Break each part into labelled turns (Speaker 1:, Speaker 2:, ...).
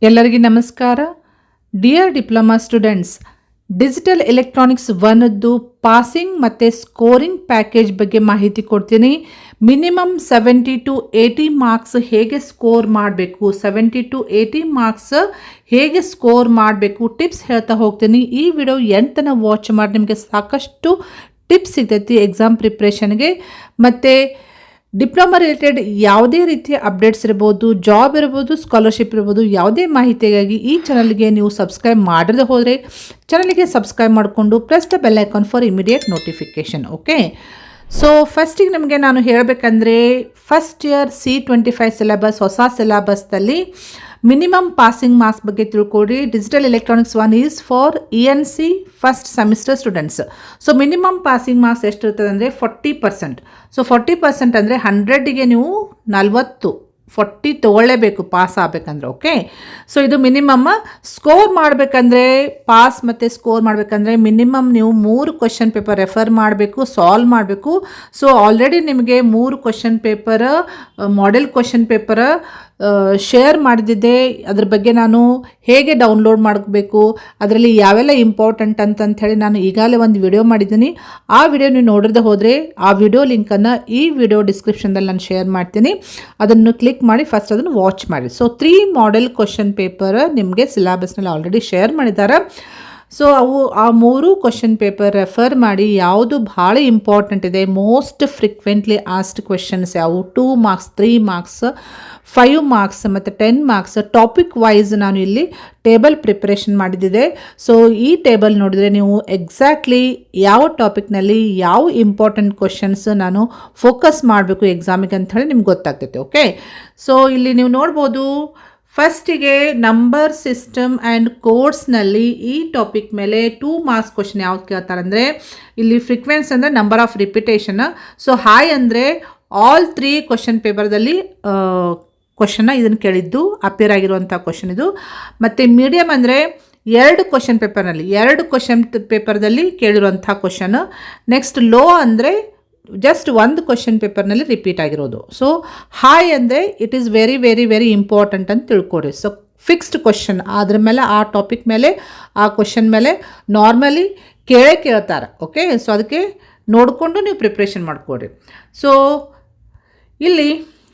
Speaker 1: ಎಲ್ಲರಿಗೆ ನಮಸ್ಕಾರ. Dear diploma students, digital electronics 1ದ್ದು ಪಾಸಿಂಗ್ ಮತ್ತು ಸ್ಕೋರಿಂಗ್ ಪ್ಯಾಕೇಜ್ ಬಗ್ಗೆ ಮಾಹಿತಿ ಕೊಡ್ತೀನಿ. ಮಿನಿಮಮ್ 70 to 80 ಮಾರ್ಕ್ಸ್ ಹೇಗೆ ಸ್ಕೋರ್ ಮಾಡಬೇಕು, 70 to 80 ಮಾರ್ಕ್ಸ್ ಹೇಗೆ ಸ್ಕೋರ್ ಮಾಡಬೇಕು ಟಿಪ್ಸ್ ಹೇಳ್ತಾ ಹೋಗ್ತೀನಿ. ಈ ವಿಡಿಯೋ ಎಂಟನ ವಾಚ್ ಮಾಡಿ ನಿಮಗೆ ಸಾಕಷ್ಟು ಟಿಪ್ಸ್ ಸಿಗ್ತೈತಿ ಎಕ್ಸಾಮ್ ಪ್ರಿಪ್ರೇಷನ್ಗೆ. ಮತ್ತು ಡಿಪ್ಲೊಮಾ ರಿಲೇಟೆಡ್ ಯಾವುದೇ ರೀತಿಯ ಅಪ್ಡೇಟ್ಸ್ ಇರ್ಬೋದು, ಜಾಬ್ ಇರ್ಬೋದು, ಸ್ಕಾಲರ್ಶಿಪ್ ಇರ್ಬೋದು, ಯಾವುದೇ ಮಾಹಿತಿಗಾಗಿ ಈ ಚಾನಲ್ಗೆ ನೀವು ಸಬ್ಸ್ಕ್ರೈಬ್ ಮಾಡದೆ ಹೋದರೆ ಚಾನಲ್ಗೆ ಸಬ್ಸ್ಕ್ರೈಬ್ ಮಾಡಿಕೊಂಡು press the bell icon for immediate notification. Okay, so ಫಸ್ಟಿಗೆ ನಿಮಗೆ ನಾನು ಹೇಳಬೇಕಂದ್ರೆ ಫಸ್ಟ್ ಇಯರ್ C25 ಸಿಲೆಬಸ್, ಹೊಸ ಸಿಲೆಬಸ್ದಲ್ಲಿ ಮಿನಿಮಮ್ ಪಾಸಿಂಗ್ ಮಾರ್ಕ್ಸ್ ಬಗ್ಗೆ ತಿಳ್ಕೊಡಿ. Digital electronics 1 is for ENC first semester students. So minimum passing marks ಎಷ್ಟಿರ್ತದೆ ಅಂದರೆ 40%. ಸೊ 40% ಅಂದರೆ 100ಗೆ ನೀವು 40 ತೊಗೊಳ್ಳೇಬೇಕು ಪಾಸ್ ಆಗಬೇಕಂದ್ರೆ. ಓಕೆ, ಸೊ ಇದು ಮಿನಿಮಮ್. ಸ್ಕೋರ್ ಮಾಡಬೇಕಂದ್ರೆ ಪಾಸ್ ಮತ್ತು ಸ್ಕೋರ್ ಮಾಡಬೇಕಂದ್ರೆ ಮಿನಿಮಮ್ ನೀವು 3 ಕ್ವೆಶ್ಚನ್ ಪೇಪರ್ ರೆಫರ್ ಮಾಡಬೇಕು, ಸಾಲ್ವ್ ಮಾಡಬೇಕು. ಸೊ ಆಲ್ರೆಡಿ ನಿಮಗೆ 3 question paper, model question paper share ಮಾಡಿದ್ದೆ. ಅದ್ರ ಬಗ್ಗೆ ನಾನು ಹೇಗೆ ಡೌನ್ಲೋಡ್ ಮಾಡಬೇಕು, ಅದರಲ್ಲಿ ಯಾವೆಲ್ಲ ಇಂಪಾರ್ಟೆಂಟ್ ಅಂತಂಥೇಳಿ ನಾನು ಈಗಾಗಲೇ ಒಂದು ವಿಡಿಯೋ ಮಾಡಿದ್ದೀನಿ. ಆ ವಿಡಿಯೋ ನೀವು ನೋಡಿರದೆ ಹೋದರೆ ಆ ವಿಡಿಯೋ ಲಿಂಕನ್ನು ಈ ವಿಡಿಯೋ ಡಿಸ್ಕ್ರಿಪ್ಷನ್ದಲ್ಲಿ ನಾನು ಶೇರ್ ಮಾಡ್ತೀನಿ. ಅದನ್ನು ಕ್ಲಿಕ್ ಮಾಡಿ ಫಸ್ಟ್ ಅದನ್ನು ವಾಚ್ ಮಾಡಿ. ಸೊ 3 ಮಾಡೆಲ್ ಕ್ವೆಶ್ಚನ್ ಪೇಪರ್ ನಿಮಗೆ ಸಿಲೆಬಸ್ನಲ್ಲಿ ಆಲ್ರೆಡಿ ಶೇರ್ ಮಾಡಿದ್ದಾರೆ. ಸೊ ಆ 3 ಕ್ವೆಶ್ಚನ್ ಪೇಪರ್ ರೆಫರ್ ಮಾಡಿ ಯಾವುದು ಭಾಳ ಇಂಪಾರ್ಟೆಂಟ್ ಇದೆ, ಮೋಸ್ಟ್ ಫ್ರೀಕ್ವೆಂಟ್ಲಿ ಆಸ್ಡ್ ಕ್ವೆಶನ್ಸ್ ಯಾವುವು, 2 ಮಾರ್ಕ್ಸ್, 3 ಮಾರ್ಕ್ಸ್, 5 ಮಾರ್ಕ್ಸ್ ಮತ್ತು 10 ಮಾರ್ಕ್ಸ್ ಟಾಪಿಕ್ ವೈಸ್ ನಾನು ಇಲ್ಲಿ ಟೇಬಲ್ ಪ್ರಿಪ್ರೇಷನ್ ಮಾಡಿದ್ದಿದೆ. ಸೊ ಈ ಟೇಬಲ್ ನೋಡಿದರೆ ನೀವು ಎಕ್ಸಾಕ್ಟ್ಲಿ ಯಾವ ಟಾಪಿಕ್ನಲ್ಲಿ ಯಾವ ಇಂಪಾರ್ಟೆಂಟ್ ಕ್ವೆಶನ್ಸ್ ನಾನು ಫೋಕಸ್ ಮಾಡಬೇಕು ಎಕ್ಸಾಮಿಗೆ ಅಂತ ಹೇಳಿ ನಿಮ್ಗೆ ಗೊತ್ತಾಗ್ತೈತೆ. ಓಕೆ, ಸೊ ಇಲ್ಲಿ ನೀವು ನೋಡ್ಬೋದು ಫಸ್ಟಿಗೆ ನಂಬರ್ ಸಿಸ್ಟಮ್ ಆ್ಯಂಡ್ ಕೋಡ್ಸ್ನಲ್ಲಿ ಈ ಟಾಪಿಕ್ ಮೇಲೆ 2 ಮಾರ್ಕ್ಸ್ ಕ್ವಶನ್ ಯಾವ್ದು ಕೇಳ್ತಾರೆ ಅಂದರೆ ಇಲ್ಲಿ ಫ್ರೀಕ್ವೆನ್ಸ್ ಅಂದರೆ number of repetition. So high ಅಂದರೆ ಆಲ್ 3 ಕ್ವಶನ್ ಪೇಪರ್ದಲ್ಲಿ ಕ್ವಶನ್ನ ಇದನ್ನು ಕೇಳಿದ್ದು ಅಪಿಯರ್ ಆಗಿರುವಂಥ ಕ್ವಶನ್ ಇದು. ಮತ್ತು ಮೀಡಿಯಮ್ ಅಂದರೆ 2 ಕ್ವಶನ್ ಪೇಪರ್ನಲ್ಲಿ 2 ಕ್ವಶನ್ ಪೇಪರ್ದಲ್ಲಿ ಕೇಳಿರುವಂಥ ಕ್ವಶನ್. ನೆಕ್ಸ್ಟ್ ಲೋ ಅಂದರೆ ಜಸ್ಟ್ 1 ಕ್ವಶನ್ ಪೇಪರ್ನಲ್ಲಿ ರಿಪೀಟ್ ಆಗಿರೋದು. ಸೊ ಹಾಯ್ ಅಂದರೆ it is very very very important ಅಂತ ತಿಳ್ಕೊಡಿ. ಸೊ ಫಿಕ್ಸ್ಡ್ ಕ್ವಶನ್, ಅದ್ರ ಮೇಲೆ ಆ ಟಾಪಿಕ್ ಮೇಲೆ ಆ ಕ್ವಶನ್ ಮೇಲೆ ನಾರ್ಮಲಿ ಕೇಳ್ತಾರೆ. ಓಕೆ, ಸೊ ಅದಕ್ಕೆ ನೋಡಿಕೊಂಡು ನೀವು ಪ್ರಿಪ್ರೇಷನ್ ಮಾಡಿಕೊಡ್ರಿ. ಸೊ ಇಲ್ಲಿ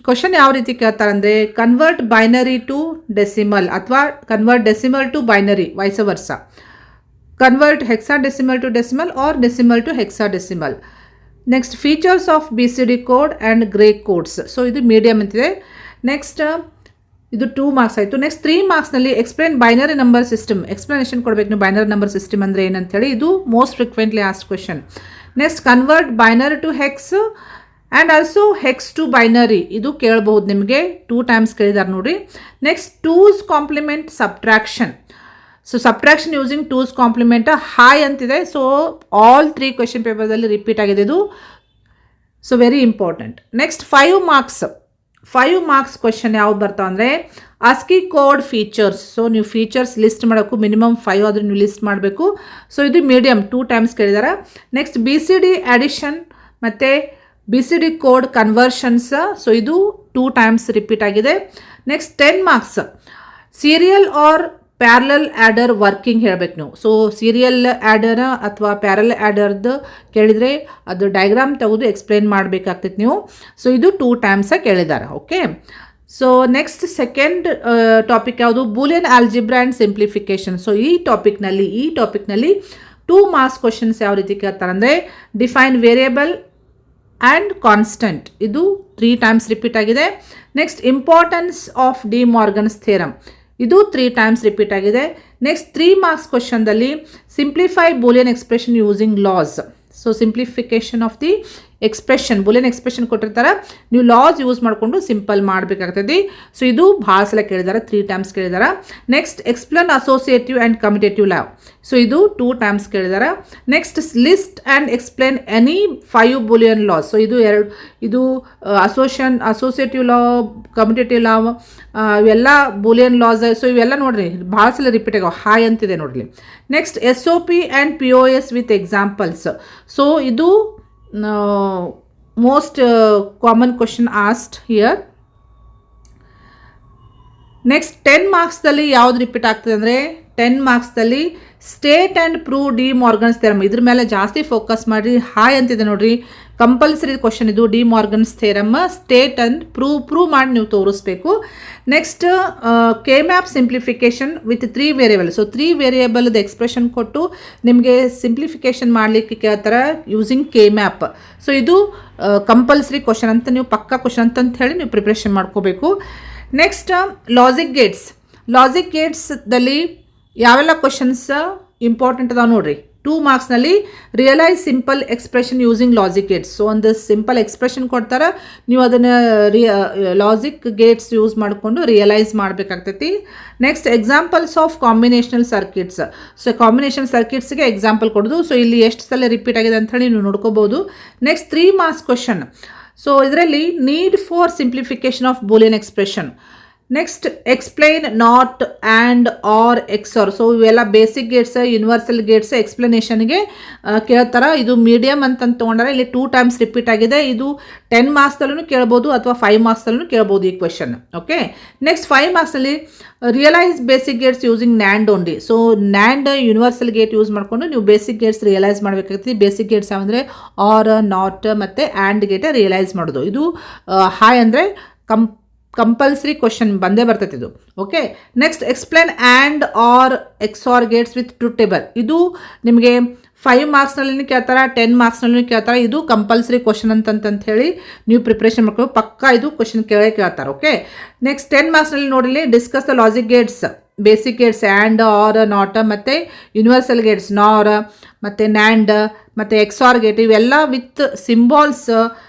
Speaker 1: ಕ್ವಶನ್ ಯಾವ ರೀತಿ ಕೇಳ್ತಾರೆ ಅಂದರೆ ಕನ್ವರ್ಟ್ ಬೈನರಿ ಟು ಡೆಸಿಮಲ್ ಅಥವಾ convert decimal to binary, vice versa, convert hexadecimal to decimal or decimal to hexadecimal. Next features of BCD code and gray codes. So ಇದು ಮೀಡಿಯಮ್ ಅಂತಿದೆ. Next ಇದು 2 marks ಆಯಿತು. Next 3 ಮಾರ್ಕ್ಸ್ನಲ್ಲಿ explain binary number system, explanation ಕೊಡಬೇಕು ನೀವು binary number system ಅಂದರೆ ಏನಂತೇಳಿ. ಇದು most frequently asked question. Next convert binary to hex and also hex to binary, ಇದು ಕೇಳಬಹುದು ನಿಮಗೆ 2 ಟೈಮ್ಸ್ ಕೇಳಿದ್ದಾರೆ ನೋಡಿ. Next 2's complement subtraction. So subtraction using 2's complement ಹಾಯ್ ಅಂತಿದೆ. ಸೊ ಆಲ್ 3 ಕ್ವೆಶನ್ ಪೇಪರ್ದಲ್ಲಿ ರಿಪೀಟ್ ಆಗಿದೆ ಇದು. So very important. Next 5 marks question ಯಾವ್ದು ಬರ್ತಾವೆ ಅಂದರೆ ಆಸ್ಕಿ ಕೋಡ್ ಫೀಚರ್ಸ್. ಸೊ ನೀವು ಫೀಚರ್ಸ್ ಲಿಸ್ಟ್ ಮಾಡೋಕ್ಕೂ ಮಿನಿಮಮ್ 5 ಆದರೂ ನೀವು ಲಿಸ್ಟ್ ಮಾಡಬೇಕು. ಸೊ ಇದು ಮೀಡಿಯಮ್ 2 ಟೈಮ್ಸ್ ಕೇಳಿದ್ದಾರೆ. ನೆಕ್ಸ್ಟ್ BCD ಅಡಿಷನ್ ಮತ್ತು BCD ಕೋಡ್ ಕನ್ವರ್ಷನ್ಸ್. ಸೊ ಇದು 2 ಟೈಮ್ಸ್ ರಿಪೀಟ್ ಆಗಿದೆ. Next 10 marks serial are parallel adder working ಹೇಳಬೇಕು ನೀವು. ಸೊ ಸೀರಿಯಲ್ ಆ್ಯಡರ್ ಅಥವಾ ಪ್ಯಾರಲ್ ಆ್ಯಡರ್ದು ಕೇಳಿದರೆ ಅದು ಡಯಾಗ್ರಾಮ್ ತೆಗೆದು ಎಕ್ಸ್ಪ್ಲೇನ್ ಮಾಡಬೇಕಾಗ್ತೈತೆ ನೀವು. ಸೊ ಇದು 2 ಟೈಮ್ಸಾಗಿ ಕೇಳಿದ್ದಾರೆ. Okay, so next second topic ಯಾವುದು, Boolean algebra and simplification. So ಈ ಟಾಪಿಕ್ನಲ್ಲಿ 2 ಮಾರ್ಕ್ಸ್ ಕ್ವಶನ್ಸ್ ಯಾವ ರೀತಿ ಕೇಳ್ತಾರೆ ಅಂದರೆ ಡಿಫೈನ್ ವೇರಿಯಬಲ್ ಆ್ಯಂಡ್ ಕಾನ್ಸ್ಟೆಂಟ್, ಇದು 3 ಟೈಮ್ಸ್ ರಿಪೀಟ್ ಆಗಿದೆ. Next importance of De Morgan's theorem, ಇದು 3 ಟೈಮ್ಸ್ ರಿಪೀಟ್ ಆಗಿದೆ. ನೆಕ್ಸ್ಟ್ 3 ಮಾರ್ಕ್ಸ್ ಕ್ವಶನ್ದಲ್ಲಿ simplify Boolean expression using laws. So simplification of the expression, Boolean expression ಕೊಟ್ಟಿರ್ತಾರೆ, ನೀವು ಲಾಸ್ ಯೂಸ್ ಮಾಡಿಕೊಂಡು ಸಿಂಪಲ್ ಮಾಡಬೇಕಾಗ್ತದೆ. So ಇದು ಭಾಳ ಸಲ ಕೇಳಿದ್ದಾರೆ, 3 ಟೈಮ್ಸ್ ಕೇಳಿದ್ದಾರೆ. Next explain associative and commutative law. So ಇದು 2 ಟೈಮ್ಸ್ ಕೇಳಿದ್ದಾರೆ. Next list and explain any 5 Boolean laws. So ಇದು ಅಸೋಸಿಯೇಟಿವ್ ಲಾ, ಕಮ್ಯುಟೇಟಿವ್ ಲಾ, ಇವೆಲ್ಲ ಬೂಲಿಯನ್ ಲಾಸ್. ಸೊ ಇವೆಲ್ಲ ನೋಡ್ರಿ ಭಾಳ ಸಲ ರಿಪೀಟ್ ಆಗೋ ಹಾಯ್ ಅಂತಿದೆ ನೋಡ್ರಿ. Next SOP and POS with examples. So ಇದು most common question asked here. Next 10 ಮಾರ್ಕ್ಸ್ದಲ್ಲಿ ಯಾವ್ದು ರಿಪೀಟ್ ಆಗ್ತದೆ ಅಂದರೆ 10 ಮಾರ್ಕ್ಸ್ದಲ್ಲಿ state and prove De Morgan's theorem ಇದ್ರ ಮೇಲೆ ಜಾಸ್ತಿ ಫೋಕಸ್ ಮಾಡಿ. ಹಾಯ್ ಅಂತಿದೆ ನೋಡ್ರಿ, ಕಂಪಲ್ಸರಿ ಕ್ವಶನ್ ಇದು. De Morgan's theorem state and prove ಮಾಡಿ ನೀವು ತೋರಿಸ್ಬೇಕು. Next K map simplification with 3 variable. So 3 ವೇರಿಯೇಬಲ್ದು ಎಕ್ಸ್ಪ್ರೆಷನ್ ಕೊಟ್ಟು ನಿಮಗೆ ಸಿಂಪ್ಲಿಫಿಕೇಶನ್ ಮಾಡಲಿಕ್ಕೆ ಕೇಳ್ತಾರೆ ಯೂಸಿಂಗ್ ಕೆ ಮ್ಯಾಪ್. ಸೊ ಇದು ಕಂಪಲ್ಸರಿ ಕ್ವಶನ್ ಅಂತ, ನೀವು ಪಕ್ಕಾ ಕ್ವಶನ್ ಅಂತ ಹೇಳಿ ನೀವು ಪ್ರಿಪ್ರೇಷನ್ ಮಾಡ್ಕೋಬೇಕು. ನೆಕ್ಸ್ಟ್ ಲಾಜಿಕ್ ಗೇಟ್ಸ್ದಲ್ಲಿ ಯಾವೆಲ್ಲ ಕ್ವಶನ್ಸ್ ಇಂಪಾರ್ಟೆಂಟ್ ಅದಾವೆ ನೋಡ್ರಿ. 2 ಮಾರ್ಕ್ಸ್ನಲ್ಲಿ realise simple expression using logic gates. So ಒಂದು ಸಿಂಪಲ್ ಎಕ್ಸ್ಪ್ರೆಷನ್ ಕೊಡ್ತಾರೆ, ನೀವು ಅದನ್ನು ಲಾಜಿಕ್ ಗೇಟ್ಸ್ ಯೂಸ್ ಮಾಡಿಕೊಂಡು ರಿಯಲೈಸ್ ಮಾಡಬೇಕಾಗ್ತೈತಿ. Next examples of combinational circuits. So combination ಸರ್ಕಿಟ್ಸ್ಗೆ ಎಕ್ಸಾಂಪಲ್ ಕೊಡೋದು. ಸೊ ಇಲ್ಲಿ ಎಷ್ಟು ಸಲ ರಿಪೀಟ್ ಆಗಿದೆ ಅಂತ ಹೇಳಿ ನೀವು ನೋಡ್ಕೋಬೋದು. Next 3 marks question. ಸೊ ಇದರಲ್ಲಿ need for simplification of Boolean expression. Next explain not and or XOR. So ಇವೆಲ್ಲ ಬೇಸಿಕ್ ಗೇಟ್ಸ್, ಯೂನಿವರ್ಸಲ್ ಗೇಟ್ಸ್ ಎಕ್ಸ್ಪ್ಲನೇಷನ್ಗೆ ಕೇಳ್ತಾರೆ. ಇದು ಮೀಡಿಯಮ್ ಅಂತ ತೊಗೊಂಡ್ರೆ ಇಲ್ಲಿ 2 ಟೈಮ್ಸ್ ರಿಪೀಟ್ ಆಗಿದೆ. ಇದು 10 ಮಾರ್ಕ್ಸ್ದಲ್ಲೂ ಕೇಳ್ಬೋದು ಅಥವಾ 5 ಮಾರ್ಕ್ಸ್ದಲ್ಲೂ ಕೇಳ್ಬೋದು ಈ ಕ್ವೆಶನ್. ಓಕೆ, ನೆಕ್ಸ್ಟ್ 5 ಮಾರ್ಕ್ಸಲ್ಲಿ realise basic gates using NAND only. So NAND universal gate use ಮಾಡಿಕೊಂಡು ನೀವು ಬೇಸಿಕ್ ಗೇಟ್ಸ್ ರಿಯಲೈಸ್ ಮಾಡಬೇಕಾಗ್ತದೆ. ಬೇಸಿಕ್ ಗೇಟ್ಸ್ ಯಾವಂದರೆ ಆರ್, ನಾಟ್ ಮತ್ತು ಆ್ಯಂಡ್ ಗೇಟ್ ರಿಯಲೈಸ್ ಮಾಡೋದು. ಇದು ಹಾಯ್ ಅಂದರೆ ಕಂಪಲ್ಸರಿ ಕ್ವಶನ್ ಬಂದೇ ಬರ್ತೈತೆ ಇದು. Okay, next explain and or XOR gates with truth table. ಇದು ನಿಮಗೆ 5 ಮಾರ್ಕ್ಸ್ನಲ್ಲಿ ಕೇಳ್ತಾರೆ, 10 ಮಾರ್ಕ್ಸ್ನಲ್ಲಿ ಕೇಳ್ತಾರೆ. ಇದು ಕಂಪಲ್ಸರಿ ಕ್ವಶನ್ ಅಂತ ಹೇಳಿ ನೀವು ಪ್ರಿಪ್ರೇಷನ್ ಮಾಡ್ಕೊಂಡು ಪಕ್ಕಾ ಇದು ಕ್ವಶನ್ ಕೇಳ್ತಾರೆ. ಓಕೆ, ನೆಕ್ಸ್ಟ್ 10 ಮಾರ್ಕ್ಸ್ನಲ್ಲಿ ನೋಡಿಲಿ discuss the logic gates, basic gates and or, not ಮತ್ತು ಯೂನಿವರ್ಸಲ್ ಗೇಟ್ಸ್ ನಾರ್ ಮತ್ತು ನ್ಯಾಂಡ್ ಮತ್ತು ಎಕ್ಸಾರ್ ಗೇಟ್ ಇವೆಲ್ಲ ವಿತ್ ಸಿಂಬಾಲ್ಸ್,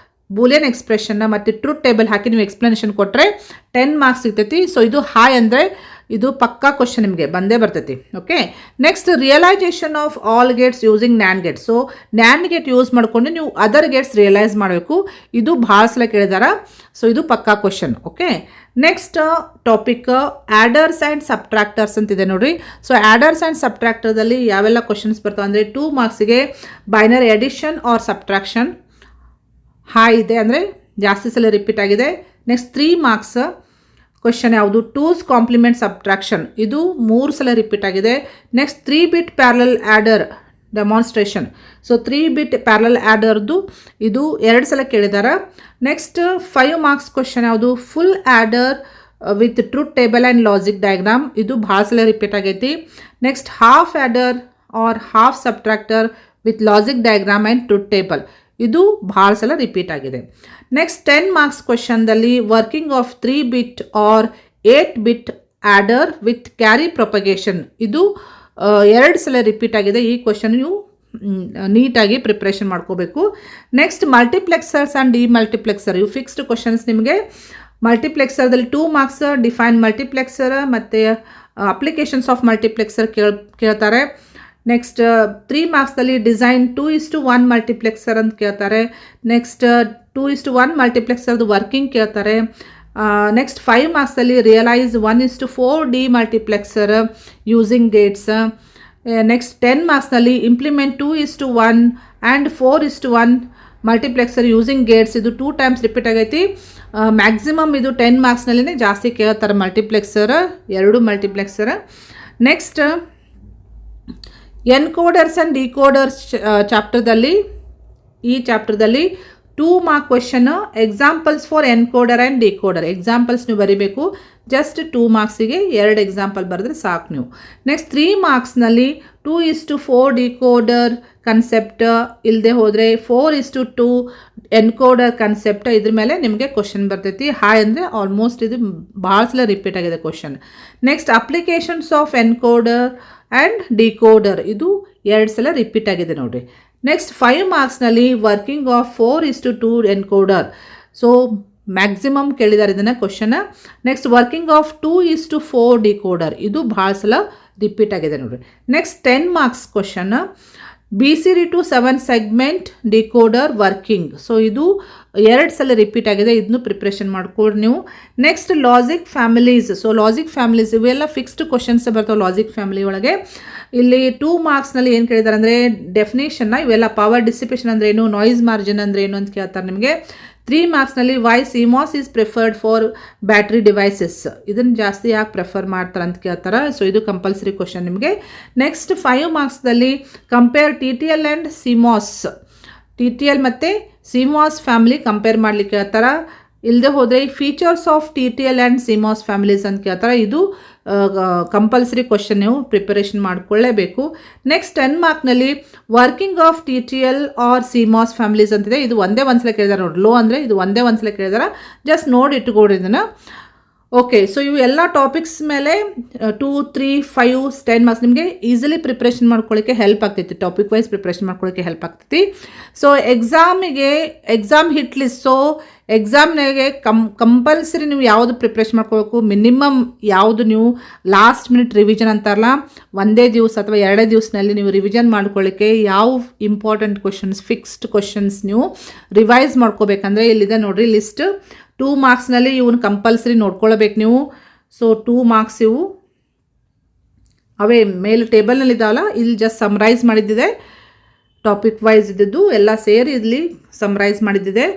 Speaker 1: ಬೂಲಿಯನ್ ಎಕ್ಸ್ಪ್ರೆಷನ್ನ ಮತ್ತು ಟ್ರೂತ್ ಟೇಬಲ್ ಹಾಕಿ ನೀವು ಎಕ್ಸ್ಪ್ಲನೇಷನ್ ಕೊಟ್ಟರೆ 10 ಮಾರ್ಕ್ಸ್ ಸಿಗ್ತೈತಿ. ಸೊ ಇದು ಹಾಯ್ ಅಂದರೆ ಇದು ಪಕ್ಕಾ ಕ್ವಶನ್ ನಿಮಗೆ ಬಂದೇ ಬರ್ತೈತಿ. Okay, next realisation of all gates using NAND gate. So NAND gate use ಮಾಡಿಕೊಂಡು ನೀವು ಅದರ್ ಗೇಟ್ಸ್ ರಿಯಲೈಸ್ ಮಾಡಬೇಕು. ಇದು ಭಾಳ ಸಲ ಕೇಳಿದಾರ. ಸೊ ಇದು ಪಕ್ಕಾ question. Okay, next topic adders and subtractors ಅಂತಿದೆ ನೋಡಿರಿ. ಸೊ ಆ್ಯಡರ್ಸ್ ಆ್ಯಂಡ್ ಸಬ್ಟ್ರಾಕ್ಟರ್ದಲ್ಲಿ ಯಾವೆಲ್ಲ ಕ್ವಶನ್ಸ್ ಬರ್ತಾವೆ ಅಂದರೆ 2 ಮಾರ್ಕ್ಸಿಗೆ ಬೈನರಿ ಎಡಿಷನ್ ಆರ್ ಸಬ್ಟ್ರಾಕ್ಷನ್. ಹಾಯ್ ಇದೆ ಅಂದರೆ ಜಾಸ್ತಿ ಸಲ ರಿಪೀಟ್ ಆಗಿದೆ. ನೆಕ್ಸ್ಟ್ 3 ಮಾರ್ಕ್ಸ್ ಕ್ವಶನ್ ಯಾವುದು ಟೂಸ್ ಕಾಂಪ್ಲಿಮೆಂಟ್ ಸಬ್ಟ್ರಾಕ್ಷನ್. ಇದು 3 ಸಲ ರಿಪೀಟ್ ಆಗಿದೆ. Next 3 bit parallel adder demonstration. So 3 bit parallel ಆ್ಯಡರ್ದು ಇದು 2 ಸಲ ಕೇಳಿದ್ದಾರೆ. ನೆಕ್ಸ್ಟ್ 5 ಮಾರ್ಕ್ಸ್ ಕ್ವಶನ್ ಯಾವುದು full adder with truth table and logic diagram. ಇದು ಭಾಳ ಸಲ ರಿಪೀಟ್ ಆಗೈತಿ. Next half adder or half subtractor with logic diagram and truth table. ಇದು ಭಾಳ ಸಲ ರಿಪೀಟ್ ಆಗಿದೆ. ನೆಕ್ಸ್ಟ್ 10 ಮಾರ್ಕ್ಸ್ ಕ್ವಶನ್ದಲ್ಲಿ working of 3 bit or 8 bit adder with carry propagation. ಇದು 2 ಸಲ ರಿಪೀಟ್ ಆಗಿದೆ. ಈ ಕ್ವಶನ್ ನೀವು ನೀಟಾಗಿ ಪ್ರಿಪ್ರೇಷನ್ ಮಾಡ್ಕೋಬೇಕು. Next multiplexers and demultiplexer. ಇವು ಫಿಕ್ಸ್ಡ್ ಕ್ವಶನ್ಸ್ ನಿಮಗೆ. ಮಲ್ಟಿಪ್ಲೆಕ್ಸರ್ದಲ್ಲಿ 2 ಮಾರ್ಕ್ಸ್ ಡಿಫೈನ್ ಮಲ್ಟಿಪ್ಲೆಕ್ಸರ್ ಮತ್ತು ಅಪ್ಲಿಕೇಶನ್ಸ್ ಆಫ್ ಮಲ್ಟಿಪ್ಲೆಕ್ಸರ್ ಕೇಳ್ತಾರೆ. ನೆಕ್ಸ್ಟ್ 3 ಮಾರ್ಕ್ಸ್ದಲ್ಲಿ ಡಿಸೈನ್ 2:1 ಮಲ್ಟಿಪ್ಲೆಕ್ಸರ್ ಅಂತ ಕೇಳ್ತಾರೆ. ನೆಕ್ಸ್ಟ್ 2:1 ಮಲ್ಟಿಪ್ಲೆಕ್ಸರ್ದು ವರ್ಕಿಂಗ್ ಕೇಳ್ತಾರೆ. ನೆಕ್ಸ್ಟ್ 5 ಮಾರ್ಕ್ಸಲ್ಲಿ realise 1:4 demultiplexer using gates. Next 10 ಮಾರ್ಕ್ಸ್ನಲ್ಲಿ implement 2:1 and 4:1 multiplexer using gates. ಇದು 2 ಟೈಮ್ಸ್ ರಿಪೀಟ್ ಆಗೈತಿ. ಮ್ಯಾಕ್ಸಿಮಮ್ ಇದು 10 ಮಾರ್ಕ್ಸ್ನಲ್ಲಿನೇ ಜಾಸ್ತಿ ಕೇಳ್ತಾರೆ ಮಲ್ಟಿಪ್ಲೆಕ್ಸರ್, 2 ಮಲ್ಟಿಪ್ಲೆಕ್ಸರ್. ನೆಕ್ಸ್ಟ್ ಎನ್ಕೋಡರ್ಸ್ ಆ್ಯಂಡ್ ಡಿಕೋಡರ್ಸ್ ಚಾಪ್ಟರ್ದಲ್ಲಿ, ಈ ಚಾಪ್ಟರ್ದಲ್ಲಿ 2 mark question examples for encoder and decoder. Examples ನೀವು ಬರೀಬೇಕು. ಜಸ್ಟ್ 2 ಮಾರ್ಕ್ಸಿಗೆ 2 ಎಕ್ಸಾಂಪಲ್ ಬರೆದ್ರೆ ಸಾಕು ನೀವು. ನೆಕ್ಸ್ಟ್ 3 ಮಾರ್ಕ್ಸ್ನಲ್ಲಿ 2:4 ಡಿಕೋಡರ್ ಕನ್ಸೆಪ್ಟ್ ಇಲ್ಲದೆ ಹೋದರೆ 4:2 ಎನ್ಕೋಡರ್ ಕನ್ಸೆಪ್ಟ್. ಇದ್ರ ಮೇಲೆ ನಿಮಗೆ ಕ್ವಶನ್ ಬರ್ತೈತಿ. ಹಾಯ್ ಅಂದರೆ ಆಲ್ಮೋಸ್ಟ್ ಇದು ಭಾಳ ಸಲ ರಿಪೀಟ್ ಆಗಿದೆ question. Next applications of encoder and decoder. ಇದು 2 ಸಲ ರಿಪೀಟ್ ಆಗಿದೆ ನೋಡಿರಿ. ನೆಕ್ಸ್ಟ್ 5 ಮಾರ್ಕ್ಸ್ನಲ್ಲಿ working of 4:2 encoder. So maximum ಕೇಳಿದ್ದಾರೆ ಇದನ್ನು question. Next working of 2:4 decoder. ಇದು ಭಾಳ ಸಲ ರಿಪೀಟ್ ಆಗಿದೆ ನೋಡಿರಿ. Next 10 marks question BCD to 7 segment decoder working. So ಇದು 2 ಸಲ ರಿಪೀಟ್ ಆಗಿದೆ, ಇದನ್ನು ಪ್ರಿಪ್ರೇಷನ್ ಮಾಡ್ಕೊಡ್ರಿ ನೀವು. Next logic families. So logic families ಇವೆಲ್ಲ ಫಿಕ್ಸ್ಡ್ ಕ್ವಶನ್ಸ್ ಬರ್ತಾವೆ ಲಾಜಿಕ್ ಫ್ಯಾಮಿಲಿ ಒಳಗೆ. ಇಲ್ಲಿ 2 ಮಾರ್ಕ್ಸ್ನಲ್ಲಿ ಏನು ಕೇಳಿದ್ದಾರೆ ಅಂದರೆ ಡೆಫಿನೇಷನ್ನ, ಇವೆಲ್ಲ ಪವರ್ ಡಿಸಿಪೇಷನ್ ಅಂದರೆ ಏನು, ನಾಯ್ಸ್ ಮಾರ್ಜಿನ್ ಅಂದರೆ ಏನು ಅಂತ ಕೇಳ್ತಾರೆ ನಿಮಗೆ. 3 ಮಾರ್ಕ್ಸ್ನಲ್ಲಿ why CMOS is preferred for battery devices, ಇದನ್ನು ಜಾಸ್ತಿ ಯಾಕೆ ಪ್ರಿಫರ್ ಮಾಡ್ತಾರೆ ಅಂತ ಕೇಳ್ತಾರೆ. ಸೊ ಇದು ಕಂಪಲ್ಸರಿ ಕ್ವಶನ್ ನಿಮಗೆ. ನೆಕ್ಸ್ಟ್ 5 ಮಾರ್ಕ್ಸ್ದಲ್ಲಿ compare TTL and CMOS, TTL ಮತ್ತು CMOS ಫ್ಯಾಮಿಲಿ ಕಂಪೇರ್ ಮಾಡ್ಲಿಕ್ಕೆ ಹೇಳ್ತಾರೆ. ಇಲ್ಲದೆ ಹೋದರೆ features of TTL and CMOS families ಅಂತ ಕೇಳ್ತಾರೆ. ಇದು ಕಂಪಲ್ಸರಿ ಕ್ವಶನ್, ನೀವು ಪ್ರಿಪರೇಷನ್ ಮಾಡಿಕೊಳ್ಳೇಬೇಕು. ನೆಕ್ಸ್ಟ್ 10 ಮಾರ್ಕ್ನಲ್ಲಿ working of TTL or CMOS families ಅಂತಿದೆ. ಇದು ಒಂದೇ ಒಂದ್ಸಲ ಕೇಳಿದಾರೆ ನೋಡಿ, ಲೋ ಅಂದರೆ ಇದು ಒಂದೇ ಒಂದ್ಸಲ ಕೇಳಿದಾರೆ, ಜಸ್ಟ್ ನೋಡಿ ಇಟ್ಕೊಡ್ರಿ ಇದನ್ನು. ಓಕೆ, ಸೊ ಇವು ಎಲ್ಲ ಟಾಪಿಕ್ಸ್ ಮೇಲೆ 2, 3, 5, 10 ಮಾರ್ಕ್ಸ್ ನಿಮಗೆ ಈಸಿಲಿ ಪ್ರಿಪ್ರೇಷನ್ ಮಾಡ್ಕೊಳ್ಳಿಕ್ಕೆ ಹೆಲ್ಪ್ ಆಗ್ತೈತಿ, ಟಾಪಿಕ್ ವೈಸ್ ಪ್ರಿಪ್ರೇಷನ್ ಮಾಡ್ಕೊಳ್ಳಿಕ್ಕೆ ಹೆಲ್ಪ್ ಆಗ್ತೈತಿ. So exam hit list. So ಎಕ್ಸಾಮ್ನಾಗೆ ಕಂಪಲ್ಸರಿ ನೀವು ಯಾವುದು ಪ್ರಿಪ್ರೇಷನ್ ಮಾಡ್ಕೋಬೇಕು, ಮಿನಿಮಮ್ ಯಾವುದು ನೀವು ಲಾಸ್ಟ್ ಮಿನಿಟ್ ರಿವಿಷನ್ ಅಂತಾರಲ್ಲ, ಒಂದೇ ದಿವಸ ಅಥವಾ 2 ದಿವಸದಲ್ಲಿ ನೀವು ರಿವಿಷನ್ ಮಾಡ್ಕೊಳ್ಳಿಕ್ಕೆ ಯಾವ ಇಂಪಾರ್ಟೆಂಟ್ ಕ್ವಶನ್ಸ್, ಫಿಕ್ಸ್ಡ್ ಕ್ವಶನ್ಸ್ ನೀವು ರಿವೈಸ್ ಮಾಡ್ಕೋಬೇಕಂದ್ರೆ ಇಲ್ಲಿದೆ ನೋಡಿರಿ ಲಿಸ್ಟ್. 2 ಮಾರ್ಕ್ಸ್ನಲ್ಲಿ ಇವನು ಕಂಪಲ್ಸರಿ ನೋಡ್ಕೊಳ್ಬೇಕು ನೀವು. ಸೊ 2 ಮಾರ್ಕ್ಸ್ ಇವು ಅವೇ ಮೇಲೆ ಟೇಬಲ್ನಲ್ಲಿ ಇದ್ದಾವಲ್ಲ, ಇಲ್ಲಿ ಜಸ್ಟ್ ಸಮರೈಸ್ ಮಾಡಿದ್ದಿದೆ, ಟಾಪಿಕ್ ವೈಸ್ ಇದ್ದಿದ್ದು ಎಲ್ಲ ಸೇರಿ ಇಲ್ಲಿ ಸಮರೈಸ್ ಮಾಡಿದ್ದಿದೆ.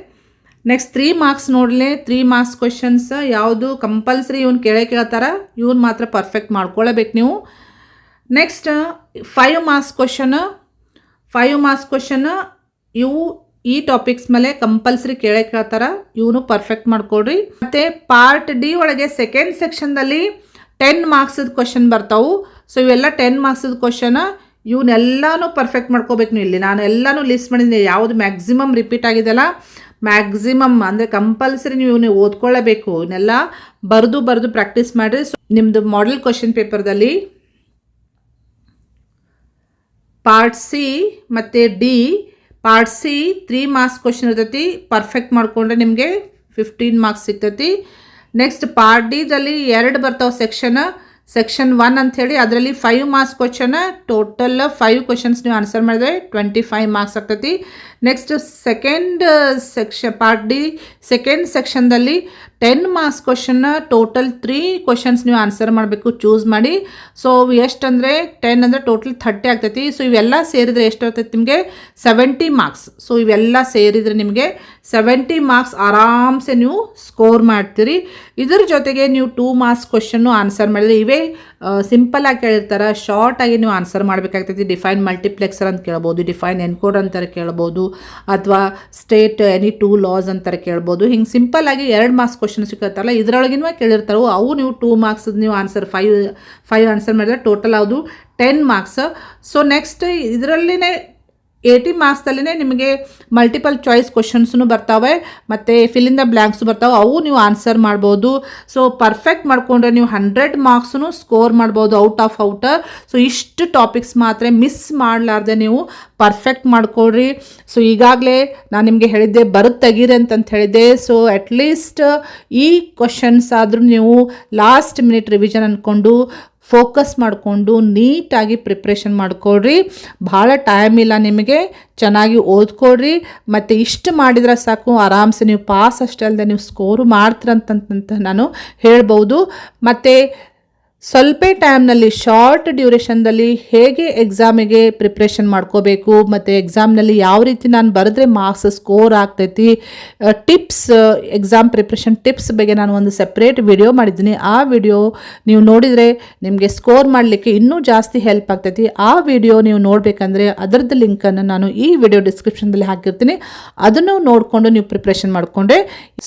Speaker 1: ನೆಕ್ಸ್ಟ್ 3 ಮಾರ್ಕ್ಸ್ ನೋಡಲಿ, 3 ಮಾರ್ಕ್ಸ್ ಕ್ವಶನ್ಸ್ ಯಾವುದು ಕಂಪಲ್ಸರಿ ಇವನು ಕೇಳ್ತಾರೆ, ಇವನು ಮಾತ್ರ ಪರ್ಫೆಕ್ಟ್ ಮಾಡ್ಕೊಳ್ಳಬೇಕು ನೀವು. ನೆಕ್ಸ್ಟ್ 5 ಮಾರ್ಕ್ಸ್ ಕ್ವಶನ್ ಇವು ಈ ಟಾಪಿಕ್ಸ್ ಮೇಲೆ ಕಂಪಲ್ಸರಿ ಕೇಳ್ತಾರೆ, ಇವನು ಪರ್ಫೆಕ್ಟ್ ಮಾಡ್ಕೊಡ್ರಿ. ಮತ್ತು ಪಾರ್ಟ್ ಡಿ ಒಳಗೆ ಸೆಕೆಂಡ್ ಸೆಕ್ಷನ್ದಲ್ಲಿ 10 ಮಾರ್ಕ್ಸದ ಕ್ವಶನ್ ಬರ್ತಾವೆ. ಸೊ ಇವೆಲ್ಲ 10 ಮಾರ್ಕ್ಸದ ಕ್ವಶನ್, ಇವನ್ನೆಲ್ಲನೂ ಪರ್ಫೆಕ್ಟ್ ಮಾಡ್ಕೋಬೇಕು ನೀವು. ಇಲ್ಲಿ ನಾನು ಎಲ್ಲನೂ ಲಿಸ್ಟ್ ಮಾಡಿದ್ದೀನಿ, ಯಾವುದು ಮ್ಯಾಕ್ಸಿಮಮ್ ರಿಪೀಟ್ ಆಗಿದೆಲ್ಲ, ಮ್ಯಾಕ್ಸಿಮಮ್ ಅಂದರೆ ಕಂಪಲ್ಸರಿ ನೀವು ಇವನ್ನ ಓದ್ಕೊಳ್ಳಬೇಕು. ಇವನ್ನೆಲ್ಲ ಬರೆದು ಪ್ರಾಕ್ಟೀಸ್ ಮಾಡಿರಿ. ಸೊ ನಿಮ್ಮದು ಮಾಡೆಲ್ ಕ್ವಶನ್ ಪೇಪರ್ದಲ್ಲಿ ಪಾರ್ಟ್ ಸಿ ಮತ್ತು D, part C 3 marks question ಇರ್ತೈತಿ, ಪರ್ಫೆಕ್ಟ್ ಮಾಡಿಕೊಂಡ್ರೆ ನಿಮಗೆ 15 ಮಾರ್ಕ್ಸ್ ಸಿಗ್ತೈತಿ. ನೆಕ್ಸ್ಟ್ ಪಾರ್ಟ್ ಡಿದಲ್ಲಿ 2 ಬರ್ತಾವೆ ಸೆಕ್ಷನ್ 1 ಅಂಥೇಳಿ, ಅದರಲ್ಲಿ 5 ಮಾರ್ಕ್ಸ್ ಕ್ವಶನ್, ಟೋಟಲ್ 5 ಕ್ವಶನ್ಸ್ ನೀವು ಆನ್ಸರ್ ಮಾಡಿದ್ರೆ 25 ಮಾರ್ಕ್ಸ್ ಆಗ್ತೈತಿ. ನೆಕ್ಸ್ಟ್ ಪಾರ್ಟ್ ಡಿ ಸೆಕೆಂಡ್ ಸೆಕ್ಷನ್ದಲ್ಲಿ 10 ಮಾರ್ಕ್ಸ್ ಕ್ವಶನ್, ಟೋಟಲ್ 3 ಕ್ವಶನ್ಸ್ ನೀವು ಆನ್ಸರ್ ಮಾಡಬೇಕು ಚೂಸ್ ಮಾಡಿ. ಸೊ ಎಷ್ಟು ಅಂದರೆ 10 ಅಂದರೆ ಟೋಟಲ್ 30 ಆಗ್ತೈತಿ. ಸೊ ಇವೆಲ್ಲ ಸೇರಿದರೆ ಎಷ್ಟು ಆಗ್ತೈತಿ ನಿಮಗೆ 70 ಮಾರ್ಕ್ಸ್. ಸೊ ಇವೆಲ್ಲ ಸೇರಿದರೆ ನಿಮಗೆ 70 ಮಾರ್ಕ್ಸ್ ಆರಾಮ್ಸೆ ನೀವು ಸ್ಕೋರ್ ಮಾಡ್ತೀರಿ. ಇದ್ರ ಜೊತೆಗೆ ನೀವು 2 ಮಾರ್ಕ್ಸ್ ಕ್ವಶನ್ನು ಆನ್ಸರ್ ಮಾಡಿದರೆ, ಇವೇ ಸಿಂಪಲ್ಲಾಗಿ ಕೇಳಿರ್ತಾರೆ, ಶಾರ್ಟಾಗಿ ನೀವು ಆನ್ಸರ್ ಮಾಡಬೇಕಾಗ್ತೈತಿ. ಡಿಫೈನ್ ಮಲ್ಟಿಪ್ಲೆಕ್ಸರ್ ಅಂತ ಕೇಳ್ಬೋದು, ಡಿಫೈನ್ ಎನ್ಕೋಡ್ ಅಂತಾರೆ ಕೇಳ್ಬೋದು, ಅಥವಾ ಸ್ಟೇಟ್ ಎನಿ 2 ಲಾಸ್ ಅಂತಾರೆ ಕೇಳ್ಬೋದು. ಹಿಂಗೆ ಸಿಂಪಲ್ಲಾಗಿ 2 ಮಾರ್ಕ್ಸ್ ಕ್ವಶನ್ ಸಿಕ್ಕತ್ತಲ್ಲ, ಇದರೊಳಗಿನ ಕೇಳಿರ್ತಾರೋ ಅವು ನೀವು 2 ಮಾರ್ಕ್ಸ್ ನೀವು ಆನ್ಸರ್ 5 ಆನ್ಸರ್ ಮಾಡಿದ್ರೆ ಟೋಟಲ್ ಅದು 10 ಮಾರ್ಕ್ಸ್. ಸೊ ನೆಕ್ಸ್ಟ್ ಇದರಲ್ಲಿನೇ 80 ಮಾರ್ಕ್ಸ್ದಲ್ಲಿನೇ ನಿಮಗೆ ಮಲ್ಟಿಪಲ್ ಚಾಯ್ಸ್ ಕ್ವಶನ್ಸ್ನು ಬರ್ತಾವೆ, ಮತ್ತು ಫಿಲ್ ಇನ್ ದ ಬ್ಲ್ಯಾಂಕ್ಸು ಬರ್ತಾವೆ, ಅವು ನೀವು ಆನ್ಸರ್ ಮಾಡ್ಬೋದು. ಸೊ ಪರ್ಫೆಕ್ಟ್ ಮಾಡಿಕೊಂಡ್ರೆ ನೀವು 100 ಮಾರ್ಕ್ಸನ್ನು ಸ್ಕೋರ್ ಮಾಡ್ಬೋದು ಔಟ್. ಸೊ ಇಷ್ಟು ಟಾಪಿಕ್ಸ್ ಮಾತ್ರ ಮಿಸ್ ಮಾಡಲಾರ್ದೆ ನೀವು ಪರ್ಫೆಕ್ಟ್ ಮಾಡ್ಕೊಳ್ರಿ. ಸೊ ಈಗಾಗಲೇ ನಾನು ನಿಮಗೆ ಹೇಳಿದ್ದೆ ತೆಗೀರಿ ಅಂತ ಹೇಳಿದ್ದೆ. ಸೊ ಅಟ್ಲೀಸ್ಟ್ ಈ ಕ್ವಶನ್ಸ್ ಆದರೂ ನೀವು ಲಾಸ್ಟ್ ಮಿನಿಟ್ ರಿವಿಷನ್ ಅಂದ್ಕೊಂಡು ಫೋಕಸ್ ಮಾಡಿಕೊಂಡು ನೀಟಾಗಿ ಪ್ರಿಪ್ರೇಷನ್ ಮಾಡ್ಕೊಳ್ರಿ. ಭಾಳ ಟೈಮ್ ಇಲ್ಲ ನಿಮಗೆ, ಚೆನ್ನಾಗಿ ಓದ್ಕೊಳ್ರಿ. ಮತ್ತು ಇಷ್ಟು ಮಾಡಿದ್ರೆ ಸಾಕು, ಆರಾಮ್ಸೆ ನೀವು ಪಾಸ್ ಅಷ್ಟೇ ಅಲ್ಲದೆ ನೀವು ಸ್ಕೋರು ಮಾಡ್ತೀರಂತ ನಾನು ಹೇಳ್ಬೋದು. ಮತ್ತು ಸ್ವಲ್ಪ ಟೈಮ್ನಲ್ಲಿ ಶಾರ್ಟ್ ಡ್ಯೂರೇಷನ್ದಲ್ಲಿ ಹೇಗೆ ಎಕ್ಸಾಮಿಗೆ ಪ್ರಿಪ್ರೇಷನ್ ಮಾಡ್ಕೋಬೇಕು, ಮತ್ತು ಎಕ್ಸಾಮ್ನಲ್ಲಿ ಯಾವ ರೀತಿ ನಾನು ಬರೆದ್ರೆ ಮಾರ್ಕ್ಸ್ ಸ್ಕೋರ್ ಆಗ್ತೈತಿ, ಟಿಪ್ಸ್, ಎಕ್ಸಾಮ್ ಪ್ರಿಪ್ರೇಷನ್ ಟಿಪ್ಸ್ ಬಗ್ಗೆ ನಾನು ಒಂದು ಸೆಪ್ರೇಟ್ ವಿಡಿಯೋ ಮಾಡಿದ್ದೀನಿ. ಆ ವಿಡಿಯೋ ನೀವು ನೋಡಿದರೆ ನಿಮಗೆ ಸ್ಕೋರ್ ಮಾಡಲಿಕ್ಕೆ ಇನ್ನೂ ಜಾಸ್ತಿ ಹೆಲ್ಪ್ ಆಗ್ತೈತಿ. ಆ ವಿಡಿಯೋ ನೀವು ನೋಡಬೇಕಂದ್ರೆ ಅದರದ್ದು ಲಿಂಕನ್ನು ನಾನು ಈ ವಿಡಿಯೋ ಡಿಸ್ಕ್ರಿಪ್ಷನ್ದಲ್ಲಿ ಹಾಕಿರ್ತೀನಿ, ಅದನ್ನು ನೋಡಿಕೊಂಡು ನೀವು ಪ್ರಿಪ್ರೇಷನ್ ಮಾಡಿಕೊಂಡ್ರೆ.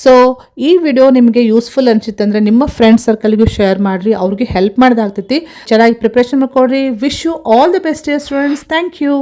Speaker 1: ಸೊ ಈ ವಿಡಿಯೋ ನಿಮಗೆ ಯೂಸ್ಫುಲ್ ಅನಿಸುತ್ತಂದರೆ ನಿಮ್ಮ ಫ್ರೆಂಡ್ ಸರ್ಕಲ್ಗೂ ಶೇರ್ ಮಾಡಿರಿ, ಅವ್ರಿಗೆ ಹೆಲ್ಪ್ ಮಾಡಿದಾಗ್ತೈತಿ. ಚೆನ್ನಾಗಿ ಪ್ರಿಪ್ರೇಷನ್ ಮಾಡ್ಕೊಳ್ರಿ. Wish you all the best dear students. Thank you.